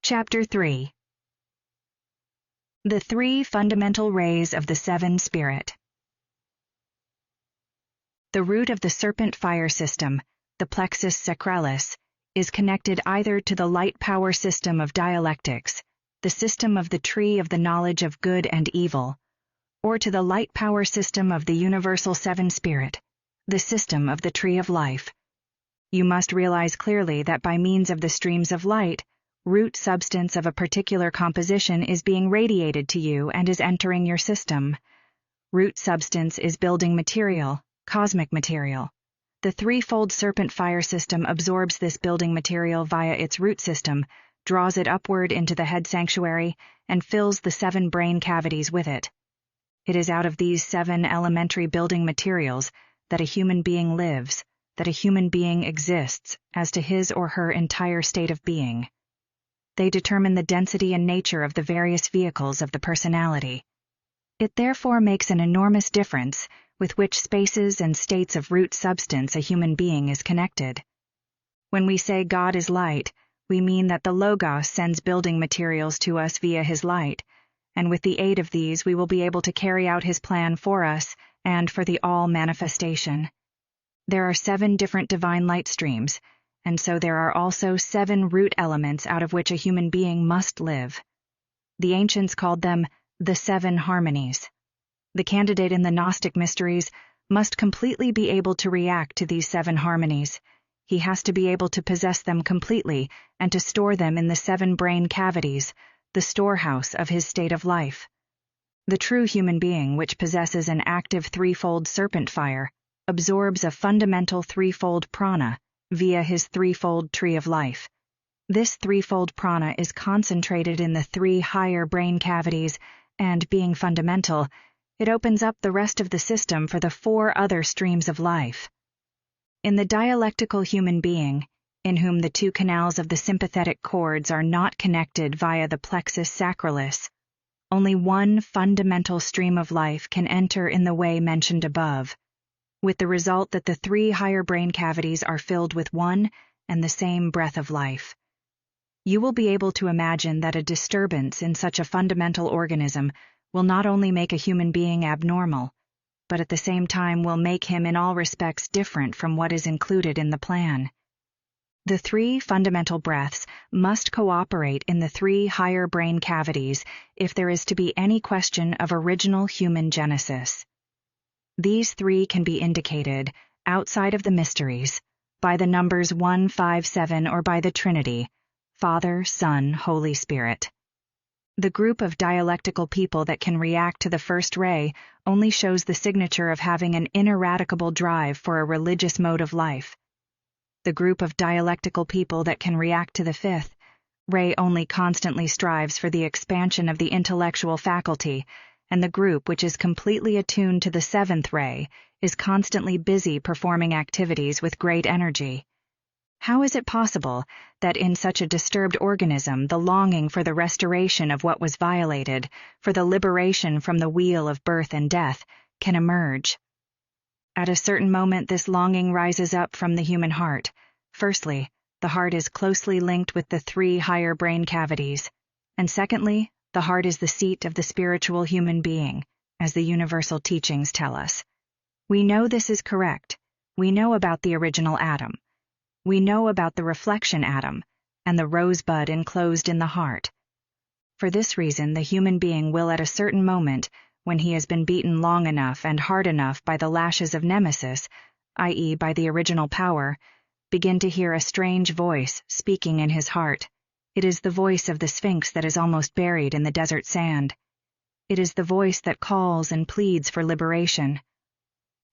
Chapter 3. The Three Fundamental Rays of the Seven Spirit. The root of the serpent fire system, the plexus sacralis, is connected either to the light power system of dialectics, the system of the tree of the knowledge of good and evil, or to the light power system of the universal seven spirit, the system of the tree of life. You must realize clearly that by means of the streams of light, root substance of a particular composition is being radiated to you and is entering your system. Root substance is building material, cosmic material. The threefold serpent fire system absorbs this building material via its root system, draws it upward into the head sanctuary, and fills the seven brain cavities with it. It is out of these seven elementary building materials that a human being lives, that a human being exists as to his or her entire state of being. They determine the density and nature of the various vehicles of the personality. It therefore makes an enormous difference with which spaces and states of root substance a human being is connected. When we say God is light, we mean that the Logos sends building materials to us via his light, and with the aid of these we will be able to carry out his plan for us and for the all manifestation. There are 7 different divine light streams, and so there are also 7 root elements out of which a human being must live. The ancients called them the 7 harmonies. The candidate in the Gnostic mysteries must completely be able to react to these 7 harmonies. He has to be able to possess them completely and to store them in the 7 brain cavities, the storehouse of his state of life. The true human being, which possesses an active threefold serpent fire, absorbs a fundamental threefold prana via his threefold tree of life. This threefold prana is concentrated in the 3 higher brain cavities, and being fundamental, it opens up the rest of the system for the 4 other streams of life. In the dialectical human being, in whom the 2 canals of the sympathetic cords are not connected via the plexus sacralis, only one fundamental stream of life can enter in the way mentioned above, with the result that the 3 higher brain cavities are filled with one and the same breath of life. You will be able to imagine that a disturbance in such a fundamental organism will not only make a human being abnormal, but at the same time will make him in all respects different from what is included in the plan. The 3 fundamental breaths must cooperate in the 3 higher brain cavities if there is to be any question of original human genesis. These 3 can be indicated, outside of the mysteries, by the numbers 1, 5, 7 or by the Trinity, Father, Son, Holy Spirit. The group of dialectical people that can react to the first ray only shows the signature of having an ineradicable drive for a religious mode of life. The group of dialectical people that can react to the 5th ray only constantly strives for the expansion of the intellectual faculty, and the group which is completely attuned to the 7th ray is constantly busy performing activities with great energy. How is it possible that in such a disturbed organism the longing for the restoration of what was violated, for the liberation from the wheel of birth and death, can emerge? At a certain moment this longing rises up from the human heart. Firstly, the heart is closely linked with the 3 higher brain cavities, and secondly, the heart is the seat of the spiritual human being, as the universal teachings tell us. We know this is correct. We know about the original atom. We know about the reflection atom and the rosebud enclosed in the heart. For this reason, the human being will at a certain moment, when he has been beaten long enough and hard enough by the lashes of Nemesis, i.e. by the original power, begin to hear a strange voice speaking in his heart. It is the voice of the Sphinx that is almost buried in the desert sand. It is the voice that calls and pleads for liberation.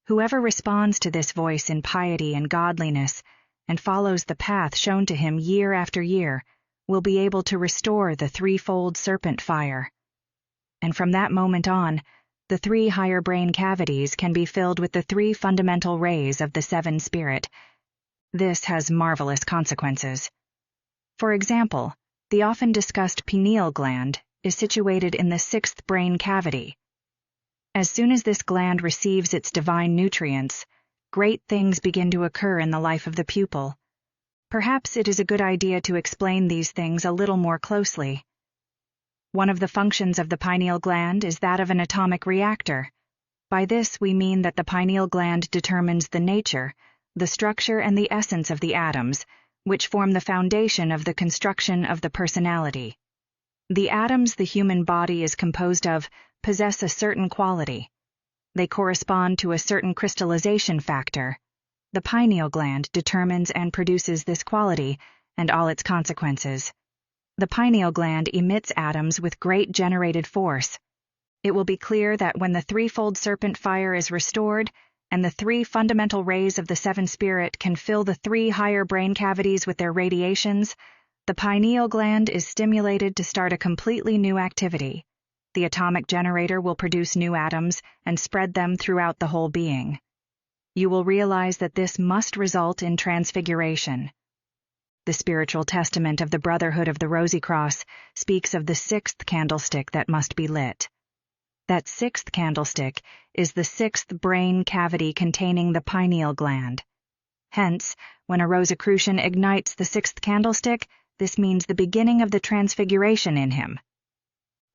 Whoever responds to this voice in piety and godliness, and follows the path shown to him year after year, will be able to restore the threefold serpent fire. And from that moment on, the 3 higher brain cavities can be filled with the 3 fundamental rays of the 7 spirit. This has marvelous consequences. For example, the often discussed pineal gland is situated in the 6th brain cavity. As soon as this gland receives its divine nutrients, great things begin to occur in the life of the pupil. Perhaps it is a good idea to explain these things a little more closely. One of the functions of the pineal gland is that of an atomic reactor. By this we mean that the pineal gland determines the nature, the structure and the essence of the atoms, which form the foundation of the construction of the personality. The atoms the human body is composed of possess a certain quality. They correspond to a certain crystallization factor. The pineal gland determines and produces this quality and all its consequences. The pineal gland emits atoms with great generated force. It will be clear that when the threefold serpent fire is restored, and the three fundamental rays of the seven spirit can fill the three higher brain cavities with their radiations, the pineal gland is stimulated to start a completely new activity. The atomic generator will produce new atoms and spread them throughout the whole being. You will realize that this must result in transfiguration. The spiritual testament of the Brotherhood of the Rosy Cross speaks of the sixth candlestick that must be lit. That sixth candlestick is the sixth brain cavity containing the pineal gland. Hence, when a Rosicrucian ignites the sixth candlestick, this means the beginning of the transfiguration in him.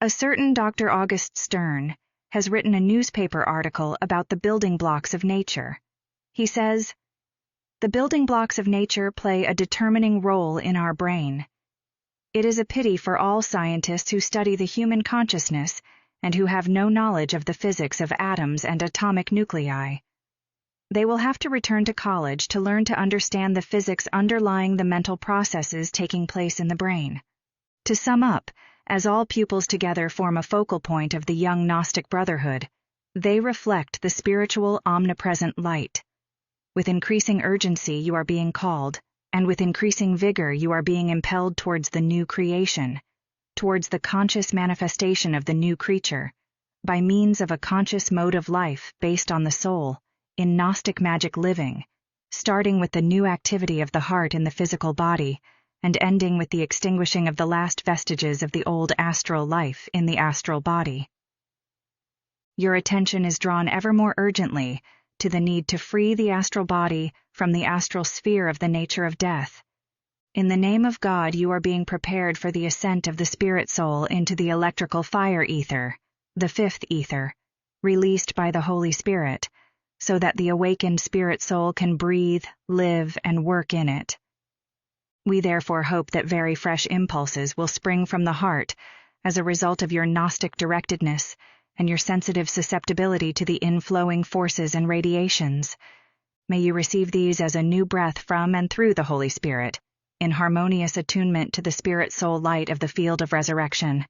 A certain Dr. August Stern has written a newspaper article about the building blocks of nature. He says, "The building blocks of nature play a determining role in our brain. It is a pity for all scientists who study the human consciousness and who have no knowledge of the physics of atoms and atomic nuclei. They will have to return to college to learn to understand the physics underlying the mental processes taking place in the brain." To sum up, as all pupils together form a focal point of the young Gnostic Brotherhood, they reflect the spiritual omnipresent light. With increasing urgency you are being called, and with increasing vigor you are being impelled towards the new creation, towards the conscious manifestation of the new creature, by means of a conscious mode of life based on the soul, in Gnostic magic living, starting with the new activity of the heart in the physical body, and ending with the extinguishing of the last vestiges of the old astral life in the astral body. Your attention is drawn ever more urgently to the need to free the astral body from the astral sphere of the nature of death. In the name of God you are being prepared for the ascent of the spirit soul into the electrical fire ether, the fifth ether, released by the Holy Spirit, so that the awakened spirit soul can breathe, live, and work in it. We therefore hope that very fresh impulses will spring from the heart as a result of your Gnostic directedness and your sensitive susceptibility to the inflowing forces and radiations. May you receive these as a new breath from and through the Holy Spirit, in harmonious attunement to the spirit-soul light of the field of resurrection.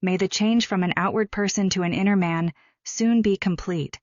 May the change from an outward person to an inner man soon be complete.